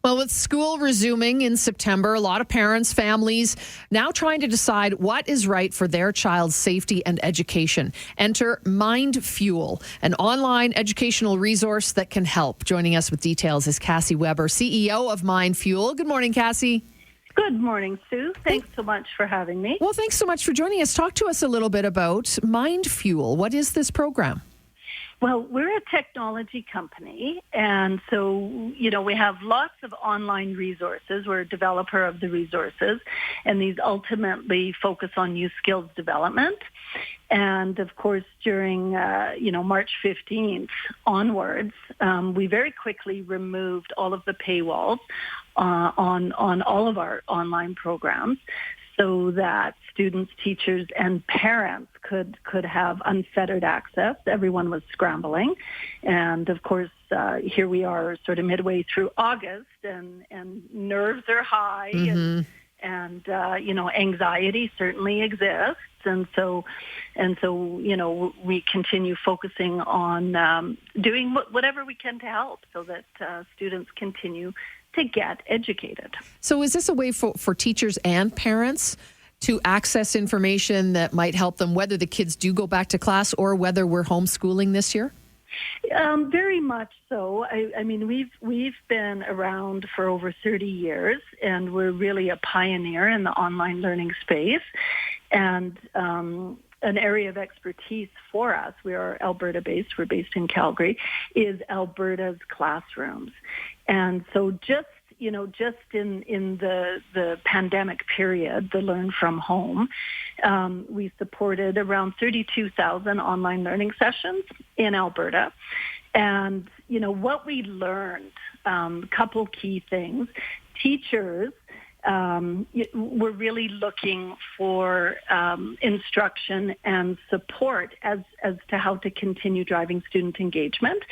Well, with school resuming in September, a lot of parents, families now trying to decide what is right for their child's safety and education. Enter MindFuel, an online educational resource that can help. Joining us with details is Cassy Weber, CEO of MindFuel. Good morning, Cassy. Good morning, Sue. Thanks so much for having me. Well, thanks so much for joining us. Talk to us a little bit about MindFuel. What is this program? Well, we're a technology company, and so, we have lots of online resources. We're a developer of the resources, and these ultimately focus on youth skills development. And, of course, during, March 15th onwards, we very quickly removed all of the paywalls on all of our online programs so that students, teachers, and parents could have unfettered access. Everyone was scrambling. And, of course, here we are sort of midway through August, and nerves are high, and anxiety certainly exists. And so, we continue focusing on doing whatever we can to help so that students continue to get educated. So is this a way for teachers and parents to access information that might help them, whether the kids do go back to class or whether we're homeschooling this year? Very much so. I mean, we've been around for over 30 years, and we're really a pioneer in the online learning space. And an area of expertise for us, we are Alberta-based, we're based in Calgary, is Alberta's classrooms. And so just in the pandemic period, the learn from home, we supported around 32,000 online learning sessions in Alberta. And, what we learned, a couple key things. Teachers we're really looking for instruction and support as to how to continue driving student engagement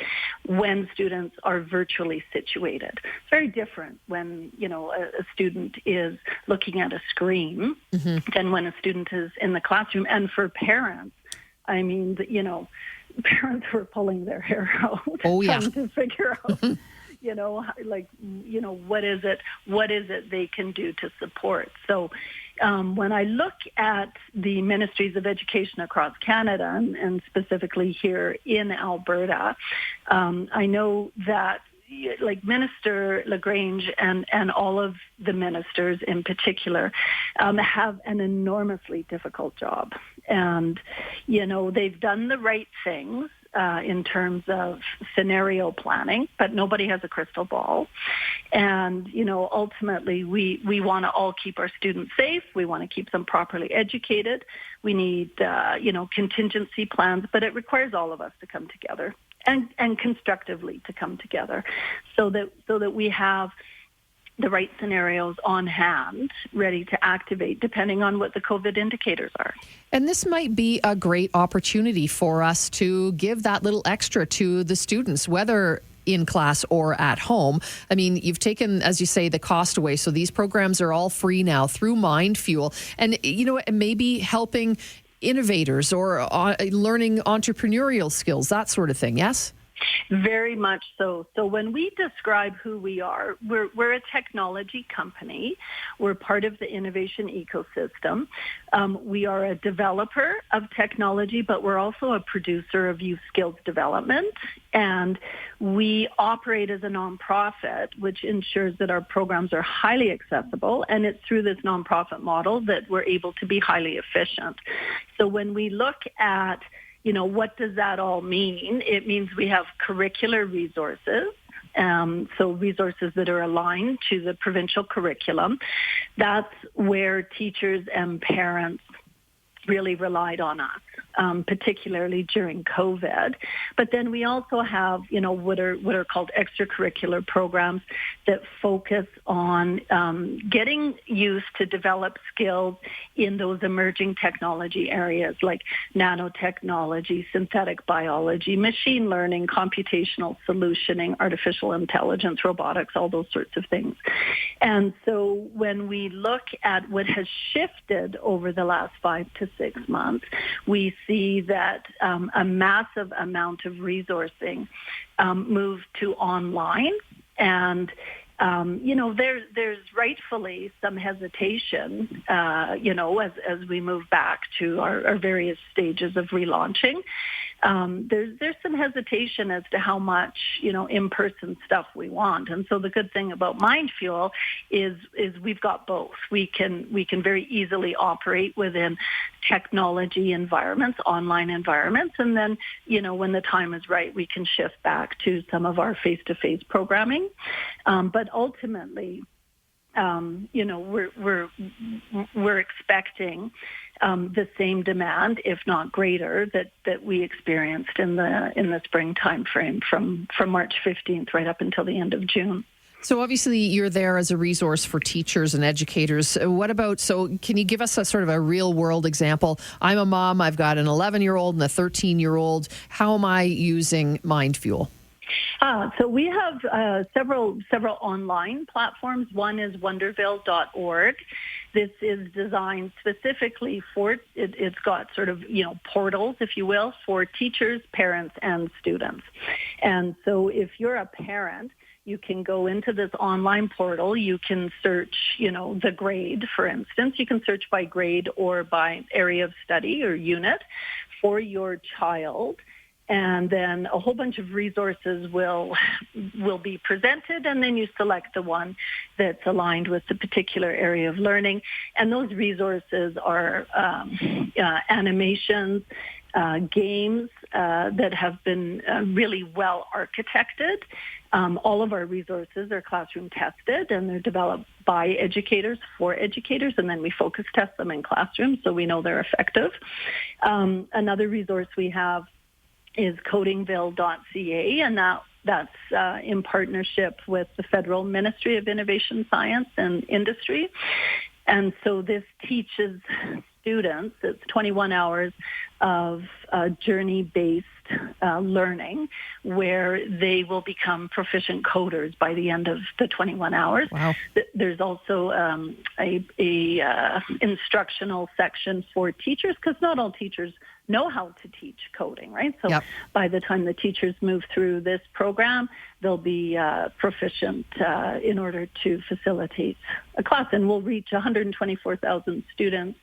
when students are virtually situated. It's very different when, a student is looking at a screen than when a student is in the classroom. And for parents, I mean, parents were pulling their hair out trying to figure out what is it they can do to support. So when I look at the ministries of education across Canada and specifically here in Alberta, I know that Minister LaGrange and all of the ministers in particular have an enormously difficult job. And, they've done the right things in terms of scenario planning, but nobody has a crystal ball. And, ultimately we want to all keep our students safe. We want to keep them properly educated. We need, contingency plans, but it requires all of us to come together and constructively to come together so that we have the right scenarios on hand, ready to activate, depending on what the COVID indicators are. And this might be a great opportunity for us to give that little extra to the students, whether in class or at home. I mean, you've taken, as you say, the cost away. So these programs are all free now through MindFuel. And, maybe helping innovators or learning entrepreneurial skills, that sort of thing, yes? Very much so. So when we describe who we are, we're a technology company. We're part of the innovation ecosystem. We are a developer of technology, but we're also a producer of youth skills development. And we operate as a nonprofit, which ensures that our programs are highly accessible. And it's through this nonprofit model that we're able to be highly efficient. So when we look at what does that all mean? It means we have curricular resources, so resources that are aligned to the provincial curriculum. That's where teachers and parents really relied on us, particularly during COVID. But then we also have, what are called extracurricular programs that focus on getting youth to develop skills in those emerging technology areas like nanotechnology, synthetic biology, machine learning, computational solutioning, artificial intelligence, robotics, all those sorts of things. And so when we look at what has shifted over the last 5 to 6 months, we see that a massive amount of resourcing moved to online. And There's rightfully some hesitation, as we move back to our various stages of relaunching. There's some hesitation as to how much, in-person stuff we want. And so the good thing about MindFuel is we've got both. We can very easily operate within technology environments, online environments, and then, when the time is right, we can shift back to some of our face-to-face programming. But ultimately, we're expecting the same demand, if not greater, that we experienced in the spring time frame from March 15th right up until the end of June. So obviously you're there as a resource for teachers and educators. Can you give us a sort of a real world example? I'm a mom. I've got an 11-year-old and a 13-year-old. How am I using MindFuel? So we have several online platforms. One is wonderville.org. This is designed specifically for, it's got sort of, portals, if you will, for teachers, parents, and students. And so if you're a parent, you can go into this online portal. You can search, the grade, for instance. You can search by grade or by area of study or unit for your child. And then a whole bunch of resources will be presented, and then you select the one that's aligned with the particular area of learning. And those resources are animations, games that have been really well architected. All of our resources are classroom tested, and they're developed by educators for educators, and then we focus test them in classrooms so we know they're effective. Another resource we have is codingville.ca, and that's in partnership with the Federal Ministry of Innovation, Science and Industry. And so this teaches students, it's 21 hours of journey-based learning where they will become proficient coders by the end of the 21 hours. Wow. There's also a instructional section for teachers, because not all teachers know how to teach coding, right? So by the time the teachers move through this program, they'll be proficient in order to facilitate a class. And we'll reach 124,000 students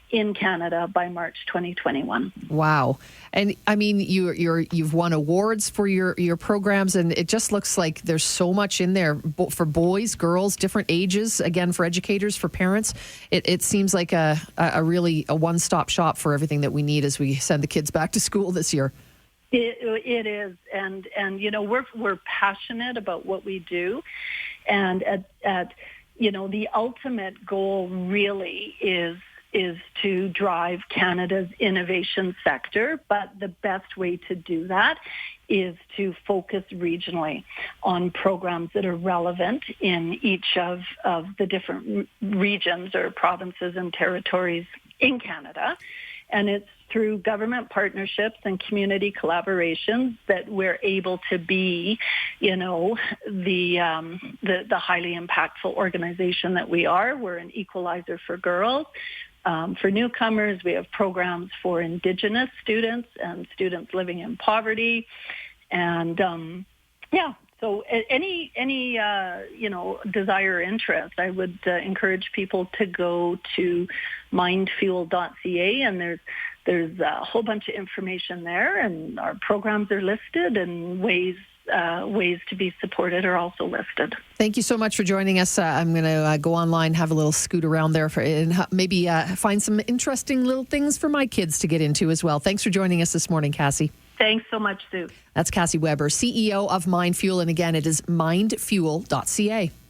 in Canada by March 2021. Wow. And I mean, you've won awards for your programs, and it just looks like there's so much in there for boys, girls, different ages, again, for educators, for parents. It seems like a really one-stop shop for everything that we need as we send the kids back to school this year. It is, and we're passionate about what we do, and at the ultimate goal really is to drive Canada's innovation sector, but the best way to do that is to focus regionally on programs that are relevant in each of the different regions or provinces and territories in Canada. And it's through government partnerships and community collaborations that we're able to be, the highly impactful organization that we are. We're an equalizer for girls. For newcomers, we have programs for Indigenous students and students living in poverty. And, so any desire or interest, I would encourage people to go to mindfuel.ca, and there's a whole bunch of information there, and our programs are listed, and ways to be supported are also listed. Thank you so much for joining us. I'm going to go online, have a little scoot around there and maybe find some interesting little things for my kids to get into as well. Thanks for joining us this morning, Cassy. Thanks so much, Sue. That's Cassy Weber, CEO of MindFuel. And again, it is mindfuel.ca.